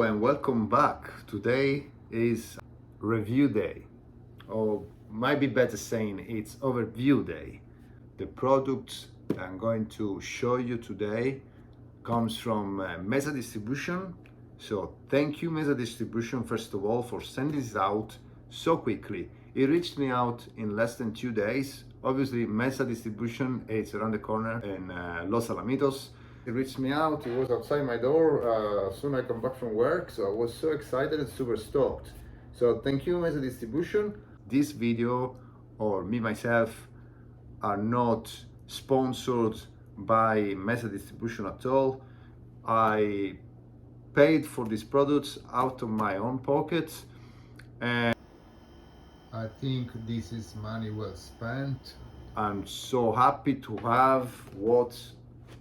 And welcome back. Today is review day, or might be better saying it's overview day. The products I'm going to show you today comes from Mesa Distribution. So thank you, Mesa Distribution, first of all, for sending this out so quickly. It reached me out in less than 2 days. Obviously, Mesa Distribution is around the corner in Los Alamitos. It reached me out, it was outside my door soon I come back from work, so I was so excited and super stoked. So thank you, Mesa Distribution. This video, or me myself, are not sponsored by Mesa Distribution at all. I paid for these products out of my own pocket, and I think this is money well spent. I'm so happy to have what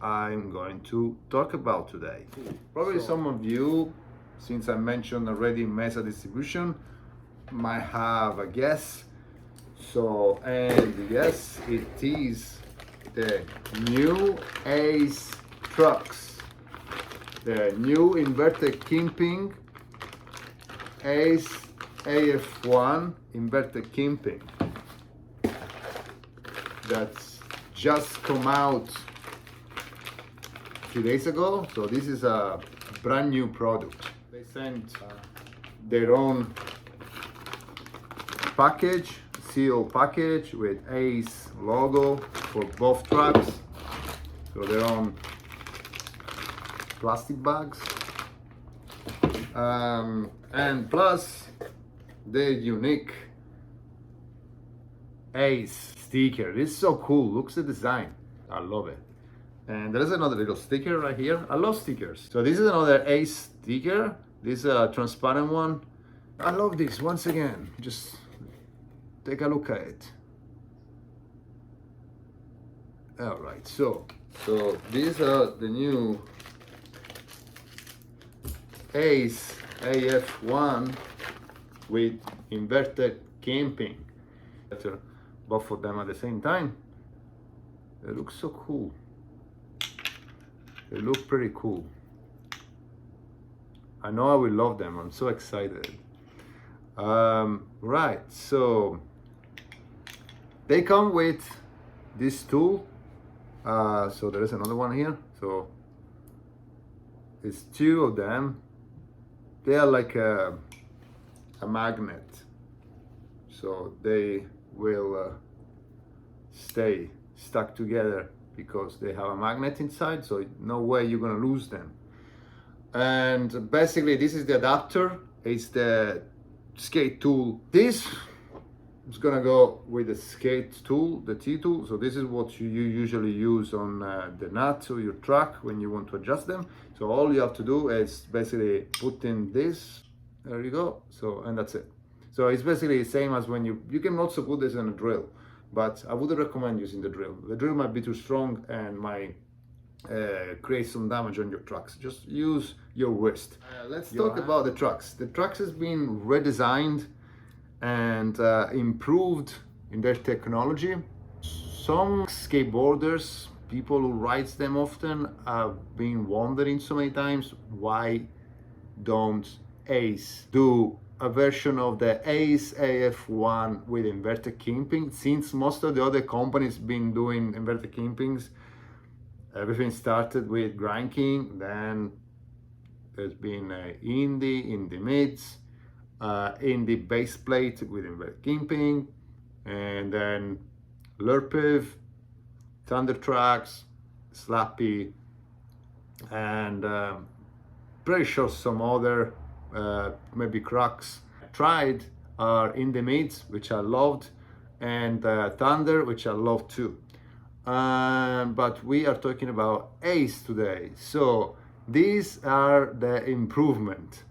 I'm going to talk about today. Probably some of you, since I mentioned already Mesa Distribution, might have a guess. So, and yes, it is the new Ace trucks, the new inverted kingpin, Ace AF1 Inverted Kingpin. That's just come out a few days ago. So this is a brand new product. They sent their own package, seal package with Ace logo for both trucks. So their own plastic bags, and plus the unique Ace sticker. This is so cool. Looks at the design. I love it. And there is another little sticker right here. I love stickers. So this is another Ace sticker. This is a transparent one. I love this. Once again, just take a look at it. All right, so these are the new Ace AF1 with inverted kingpin. Both of them at the same time. They look so cool. They look pretty cool. I know I will love them. I'm so excited. Right, so they come with this tool. So there is another one here. So it's two of them. They are like a magnet. So they will stay stuck together because they have a magnet inside, so no way you're gonna lose them. And basically this is the adapter. It's the skate tool. This is gonna go with the skate tool, the T-tool. So this is what you usually use on the nuts of your truck when you want to adjust them. So all you have to do is basically put in this. There you go. So, and that's it. So it's basically the same as when you can also put this in a drill, but I wouldn't recommend using the drill. The drill might be too strong and might create some damage on your trucks. Just use your wrist. Let's talk about the trucks. The trucks has been redesigned and improved in their technology. Some skateboarders, people who ride them often, have been wondering so many times, why don't Ace do a version of the Ace AF1 with inverted kingpin? Since most of the other companies been doing inverted kingpins. Everything started with Grind King, then there's been Indy Mids, Indy base plate with inverted kingpin, and then Lurpiv, Thunder Tracks, Slappy, and pretty sure some other maybe Crocs tried are Indy Mids, which I loved, and Thunder, which I love too. But we are talking about Ace today. So these are the improvement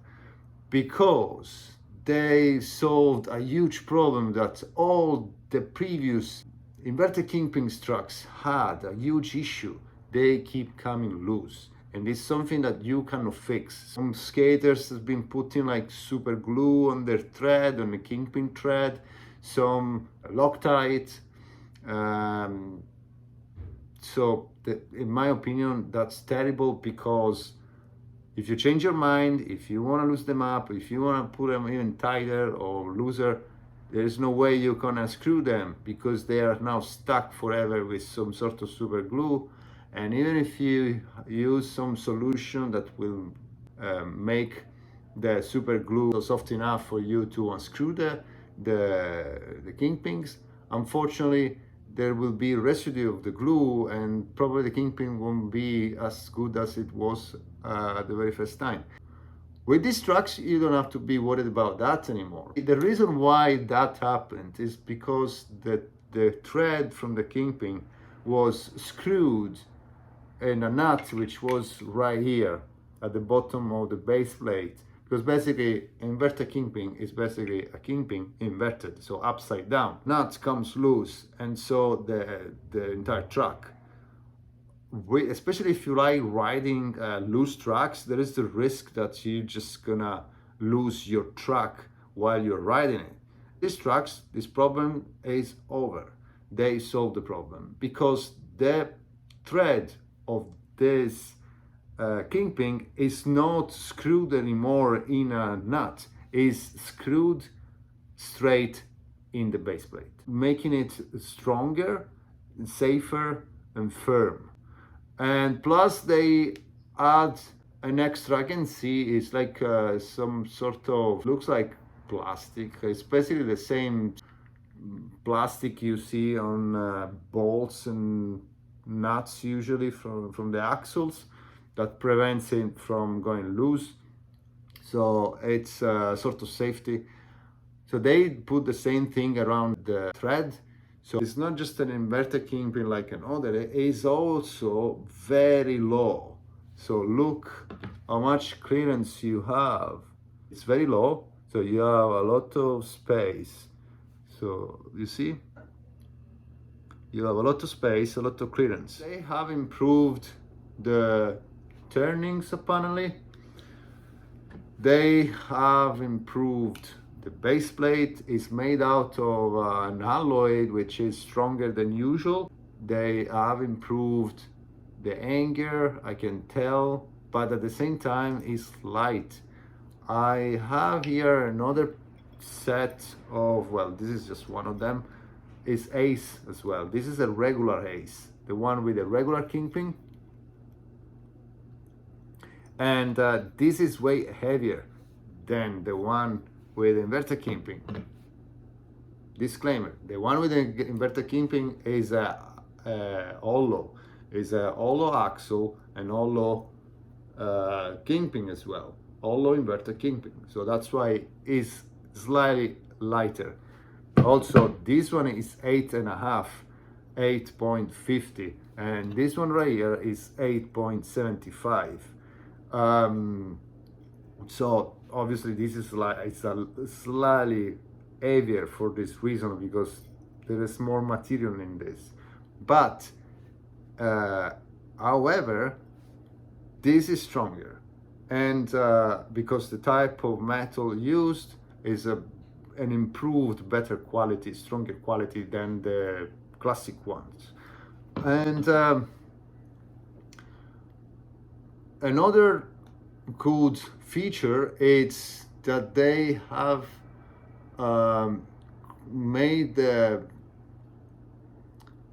because they solved a huge problem that all the previous inverted kingpin trucks had, a huge issue. They keep coming loose. And it's something that you cannot fix. Some skaters have been putting like super glue on their thread, on the kingpin thread, some Loctite. So in my opinion, that's terrible because If you change your mind, if you want to lose them up, if you want to put them even tighter or looser, there is no way you can unscrew them because they are now stuck forever with some sort of super glue. And even if you use some solution that will make the super glue soft enough for you to unscrew the kingpins, unfortunately there will be residue of the glue and probably the kingpin won't be as good as it was the very first time. With these trucks, you don't have to be worried about that anymore. The reason why that happened is because the thread from the kingpin was screwed in a nut which was right here at the bottom of the base plate. Because basically, inverted kingpin is basically a kingpin inverted, so upside down. Nut comes loose, and so the entire truck. Especially if you like riding loose tracks, there is the risk that you're just gonna lose your truck while you're riding it. These trucks, this problem is over. They solved the problem because the thread of this kingpin is not screwed anymore in a nut, is screwed straight in the base plate, making it stronger, safer, and firm. And plus they add an extra, I can see it's like some sort of, looks like plastic. It's basically the same plastic you see on bolts and nuts usually from the axles that prevents it from going loose. So it's a sort of safety. So they put the same thing around the thread. So it's not just an inverted kingpin like an other, it is also very low. So look how much clearance you have. It's very low, so you have a lot of space. So you see, you have a lot of space, a lot of clearance. They have improved the turnings apparently. They have improved the base plate. Is made out of an alloy which is stronger than usual. They have improved the anger, I can tell, but at the same time it's light. I have here another set of, well, this is just one of them, is Ace as well. This is a regular Ace, the one with a regular kingpin. And this is way heavier than the one with inverted kingpin. Disclaimer: the one with the inverted kingpin is a hollow, axle and hollow kingpin as well, hollow inverted kingpin. So that's why it's slightly lighter. Also, this one is 8.5, 8.50, and this one right here is 8.75. So obviously this is like, it's a slightly heavier for this reason because there is more material in this. But however, this is stronger, and because the type of metal used is an improved, better quality, stronger quality than the classic ones. And another good feature is that they have made the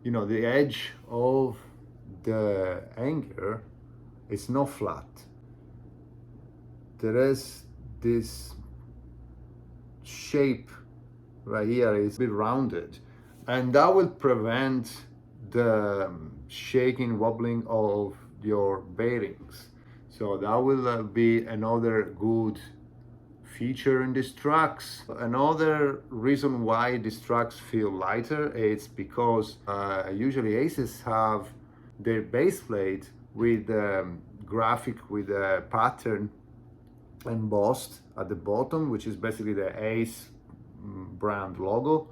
edge of the hanger is not flat. There is this shape right here, is a bit rounded, and that will prevent the shaking, wobbling of your bearings. So that will be another good feature in these trucks. Another reason why these trucks feel lighter is because usually Aces have their base plate with graphic, with a pattern embossed at the bottom, which is basically the Ace brand logo.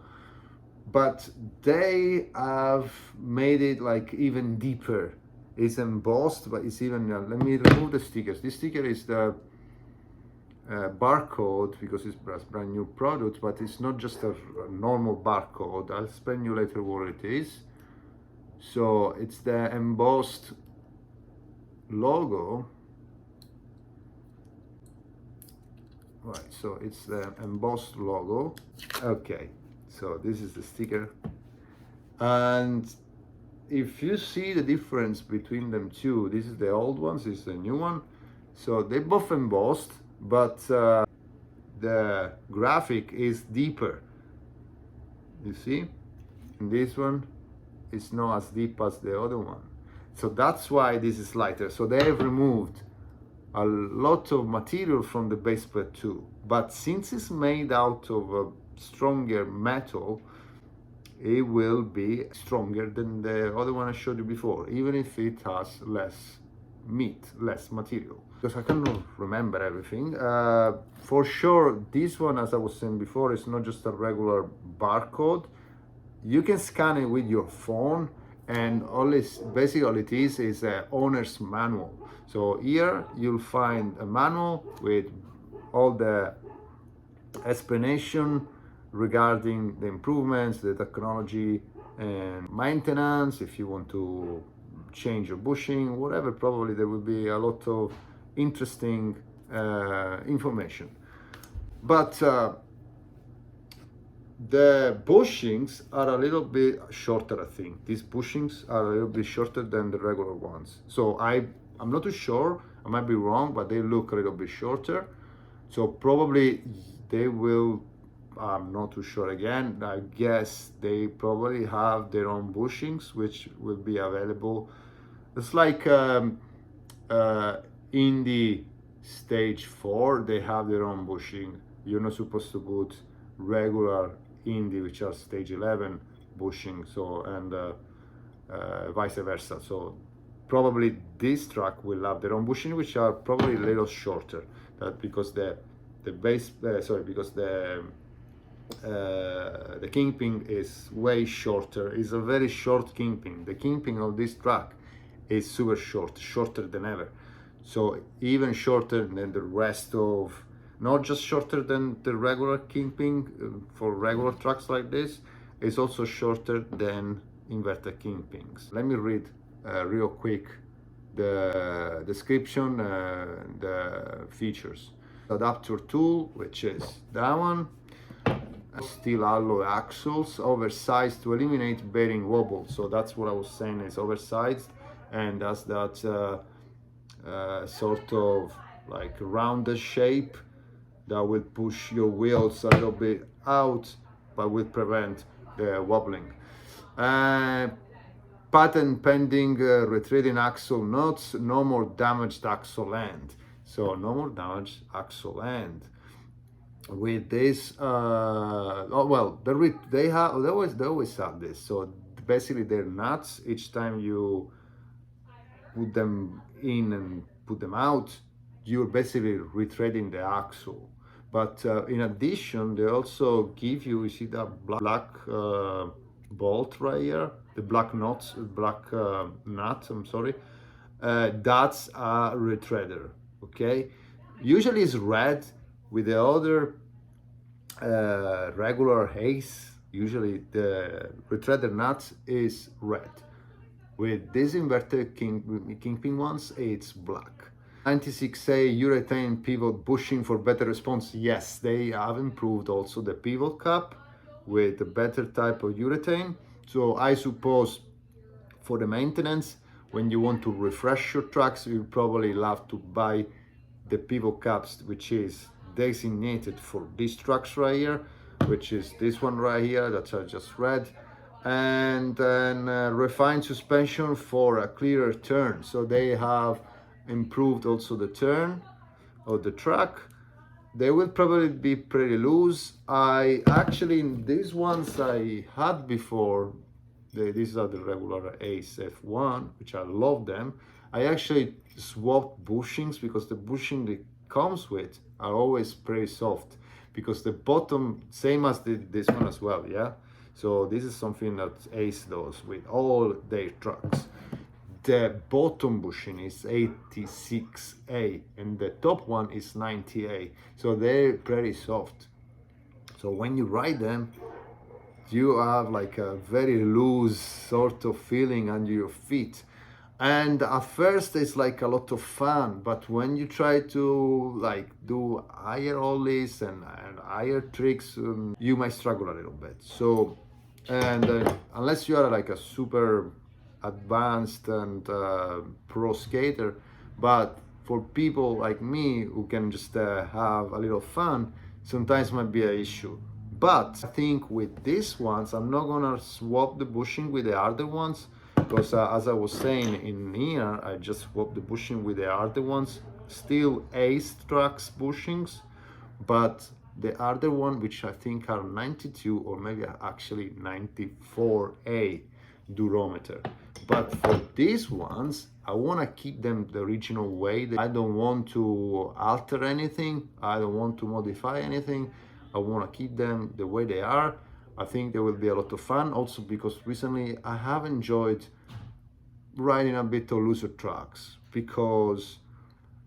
But they have made it like even deeper. It's embossed, but it's even, let me remove the stickers. This sticker is the barcode because it's a brand new product, but it's not just a normal barcode. I'll explain you later what it is. So it's the embossed logo, Right, so it's the embossed logo. Okay, so this is the sticker. And if you see the difference between them two, this is the old one, this is the new one. So they both embossed, but the graphic is deeper. You see? And this one is not as deep as the other one. So that's why this is lighter. So they have removed a lot of material from the base plate too. But since it's made out of a stronger metal, it will be stronger than the other one I showed you before, even if it has less meat, less material. Because I cannot remember everything. For sure, this one, as I was saying before, is not just a regular barcode. You can scan it with your phone, and basically all it is a owner's manual. So here you'll find a manual with all the explanation regarding the improvements, the technology and maintenance. If you want to change your bushing, whatever, probably there will be a lot of interesting information. But the bushings are a little bit shorter, I think. These bushings are a little bit shorter than the regular ones. So I'm not too sure, I might be wrong, but they look a little bit shorter. So probably they will, I'm not too sure again, I guess they probably have their own bushings, which will be available. It's like Indy stage 4, they have their own bushing. You're not supposed to put regular Indy, which are stage 11 bushing, so, and vice versa. So probably this truck will have their own bushing, which are probably a little shorter. That because the Kingpin is way shorter. It's a very short Kingpin. The Kingpin of this truck is super short, shorter than ever. So even shorter than the rest of, not just shorter than the regular Kingpin for regular trucks like this, it's also shorter than inverted Kingpins. Let me read real quick the description, the features. Adapter tool, which is that one. Steel alloy axles, oversized to eliminate bearing wobble. So that's what I was saying, is oversized, and that's that sort of like rounded shape that will push your wheels a little bit out, but will prevent the wobbling. Patent pending retreating axle nuts, no more damaged axle end. So no more damaged axle end. With this, they always have this. So basically, they're nuts. Each time you put them in and put them out, you're basically retreading the axle. But in addition, they also give you see that black bolt right here, the black nut, I'm sorry. That's a retreader. Okay, usually it's red. With the other regular Ace, usually the retreader nut is red. With these inverted Kingpin ones, it's black. 96A urethane pivot bushing for better response. Yes, they have improved also the pivot cap with a better type of urethane. So I suppose for the maintenance, when you want to refresh your trucks, you probably have to buy the pivot caps, which is designated for these trucks right here, which is this one right here that I just read, and then refined suspension for a clearer turn. So they have improved also the turn of the truck. They will probably be pretty loose. I actually, these ones I had before, these are the regular Ace AF1, which I love them. I actually swapped bushings because the bushing that comes with are always pretty soft, because the bottom, same as this one as well, yeah? So this is something that Ace does with all their trucks. The bottom bushing is 86A and the top one is 90A, so they're pretty soft. So when you ride them, you have like a very loose sort of feeling under your feet. And at first it's like a lot of fun, but when you try to like do higher ollies and higher tricks, you might struggle a little bit. So, and unless you are like a super advanced and pro skater, but for people like me who can just have a little fun, sometimes might be an issue. But I think with these ones, I'm not gonna swap the bushing with the harder ones, because as I was saying in here, I just swapped the bushing with the harder ones, still Ace tracks bushings, but the harder one, which I think are 92 or maybe actually 94A durometer. But for these ones, I want to keep them the original way. I don't want to alter anything. I don't want to modify anything. I want to keep them the way they are. I think they will be a lot of fun. Also because recently I have enjoyed riding a bit of looser tracks, because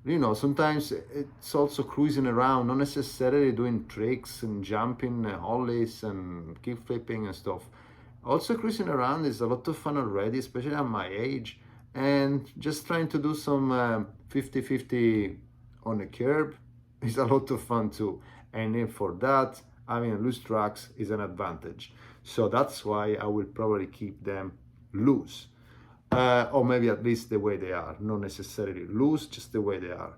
you know, sometimes it's also cruising around, not necessarily doing tricks and jumping ollies and kick flipping and stuff. Also cruising around is a lot of fun already, especially at my age, and just trying to do some 50-50 on a curb is a lot of fun too. And then for that, having loose tracks is an advantage. So that's why I will probably keep them loose. Or maybe at least the way they are, not necessarily loose, just the way they are.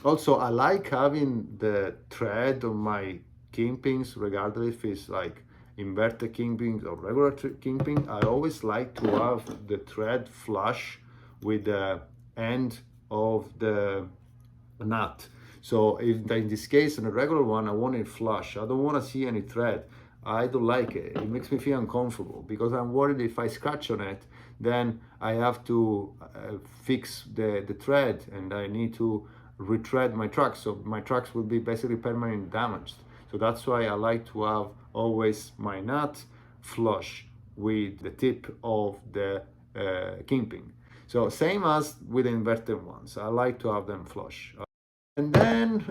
Also, I like having the thread on my kingpins, regardless if it's like inverted kingpin or regular kingpin. I always like to have the thread flush with the end of the nut. So if in this case, in a regular one, I want it flush. I don't want to see any thread. I don't like it. It makes me feel uncomfortable, because I'm worried if I scratch on it, then I have to fix the thread, and I need to retread my tracks. So my tracks will be basically permanently damaged. So that's why I like to have always my nut flush with the tip of the kingpin. So same as with the inverted ones, I like to have them flush. And then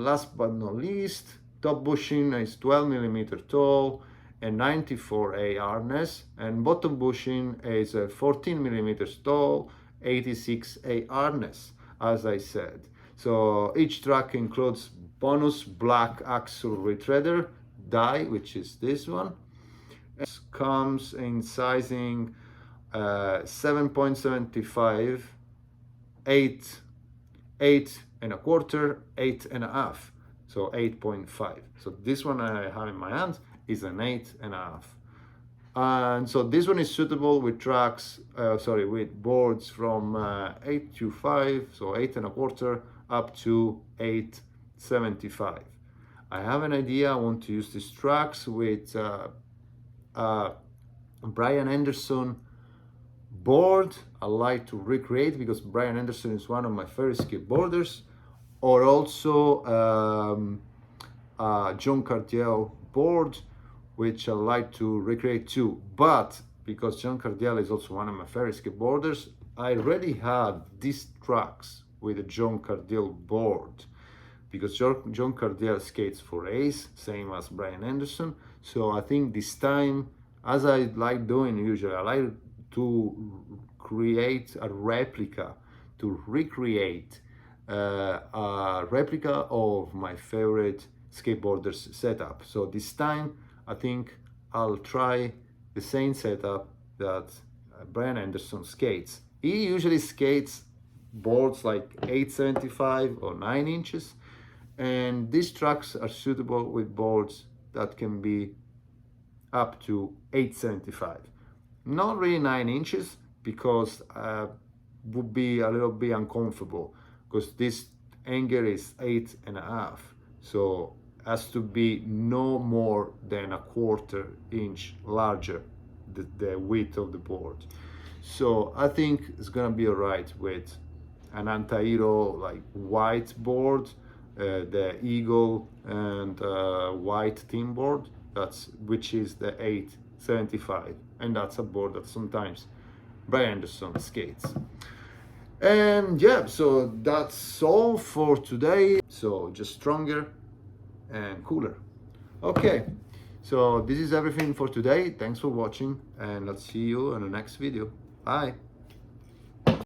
last but not least, top bushing is 12 millimeter tall and 94A harness, and bottom bushing is 14 millimeters tall, 86A harness, as I said. So each track includes bonus black axle retreader die, which is this one. It comes in sizing 7.75, 8 and a quarter, 8.5. So 8.5. So this one I have in my hand is an 8.5. And so this one is suitable with tracks, with boards from 8 to 5, so 8.25 up to 8.75. I have an idea. I want to use these tracks with Brian Anderson board. I like to recreate, because Brian Anderson is one of my favorite skateboarders, or also John Cardiel board, which I like to recreate too. But because John Cardiel is also one of my favorite skateboarders, I already had these tracks with a John Cardiel board, because John Cardiel skates for Ace, same as Brian Anderson. So I think this time, as I like doing usually, I like to create a replica, to recreate a replica of my favorite skateboarders setup. So this time I think I'll try the same setup that Brian Anderson skates. He usually skates boards like 8.75 or 9 inches, and these tracks are suitable with boards that can be up to 8.75. Not really 9 inches, because would be a little bit uncomfortable, because this angle is 8.5, so has to be no more than a quarter inch larger, the width of the board. So I think it's gonna be all right with an anti-hero like white board, the Eagle and white team board, which is the 8.75, and that's a board that sometimes Brian Anderson skates. And yeah, so that's all for today. So just stronger and cooler. Okay, So this is everything for today. Thanks for watching, and I'll see you in the next video. Bye.